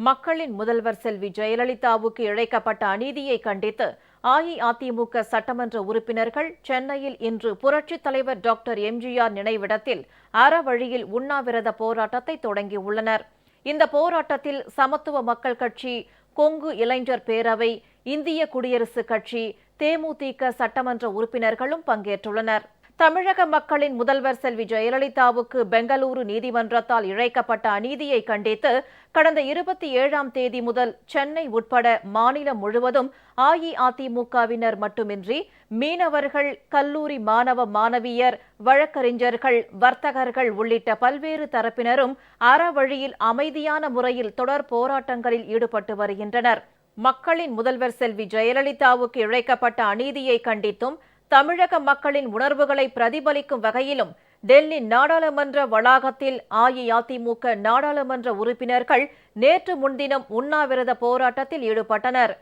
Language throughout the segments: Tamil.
மக்களின் முதல்வர் செல்வி ஜெயலலிதாவுக்கு இழைக்கப்பட்ட அநீதியை கண்டித்து அஇஅதிமுக சட்டமன்ற உறுப்பினர்கள் சென்னையில் இன்று புரட்சித் தலைவர் டாக்டர் எம்ஜிஆர் நினைவிடத்தில் அறவழியில் உண்ணாவிரத போராட்டத்தை தொடங்கியுள்ளனர். இந்த போராட்டத்தில் சமத்துவ மக்கள் கட்சி, கொங்கு இளைஞர் பேரவை, இந்திய குடியரசுக் கட்சி, தேமுதிக சட்டமன்ற உறுப்பினர்களும் பங்கேற்றுள்ளனர். தமிழக மக்களின் முதல்வர் செல்வி ஜெயலலிதாவுக்கு பெங்களூரு நீதிமன்றத்தால் இழைக்கப்பட்ட அநீதியை கண்டித்து கடந்த 27ஆம் தேதி முதல் சென்னை உட்பட மாநிலம் முழுவதும் அஇஅதிமுகவினர் மட்டுமின்றி மீனவர்கள், கல்லூரி மாணவ மாணவியர், வழக்கறிஞர்கள், வர்த்தகர்கள் உள்ளிட்ட பல்வேறு தரப்பினரும் அறவழியில் அமைதியான முறையில் தொடர் போராட்டங்களில் ஈடுபட்டு வருகின்றனர். மக்களின் முதல்வர் செல்வி ஜெயலலிதாவுக்கு இழைக்கப்பட்ட அநீதியை கண்டித்தும் தமிழக மக்களின் உணர்வுகளை பிரதிபலிக்கும் வகையிலும் டெல்லி நாடாளுமன்ற வளாகத்தில் அஇஅதிமுக நாடாளுமன்ற உறுப்பினர்கள் நேற்று முன்தினம் உண்ணாவிரத போராட்டத்தில் ஈடுபட்டனர்.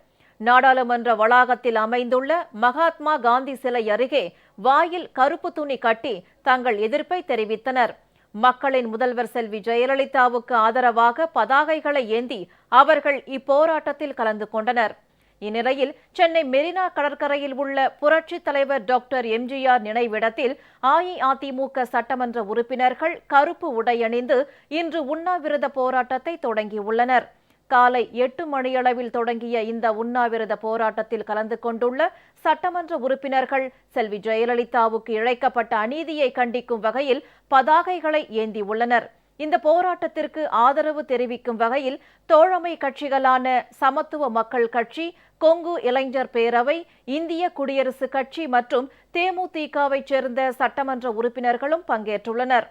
நாடாளுமன்ற வளாகத்தில் அமைந்துள்ள மகாத்மா காந்தி சிலை அருகே வாயில் கருப்பு துணி கட்டி தங்கள் எதிர்ப்பை தெரிவித்தனர். மக்களின் முதல்வர் செல்வி ஜெயலலிதாவுக்கு ஆதரவாக பதாகைகளை ஏந்தி அவர்கள் இப்போராட்டத்தில் கலந்து கொண்டனர். இந்நிலையில் சென்னை மெரினா கடற்கரையில் உள்ள புரட்சித் தலைவர் டாக்டர் எம்ஜிஆர் நினைவிடத்தில் அஇஅதிமுக சட்டமன்ற உறுப்பினர்கள் கருப்பு உடையணிந்து இன்று உண்ணாவிரத போராட்டத்தை தொடங்கியுள்ளனர். காலை 8 மணியளவில் தொடங்கிய இந்த உண்ணாவிரத போராட்டத்தில் கலந்து கொண்டுள்ள சட்டமன்ற உறுப்பினர்கள் செல்வி ஜெயலலிதாவுக்கு இழைக்கப்பட்ட அநீதியை கண்டிக்கும் வகையில் பதாகைகளை ஏந்தியுள்ளனர். இந்த போராட்டத்திற்கு ஆதரவு தெரிவிக்கும் வகையில் தோழமை கட்சிகளான சமத்துவ மக்கள் கட்சி, கொங்கு இளைஞர் பேரவை, இந்திய குடியரசுக் கட்சி மற்றும் தேமுதிகவைச் சேர்ந்த சட்டமன்ற உறுப்பினர்களும் பங்கேற்றுள்ளனர்.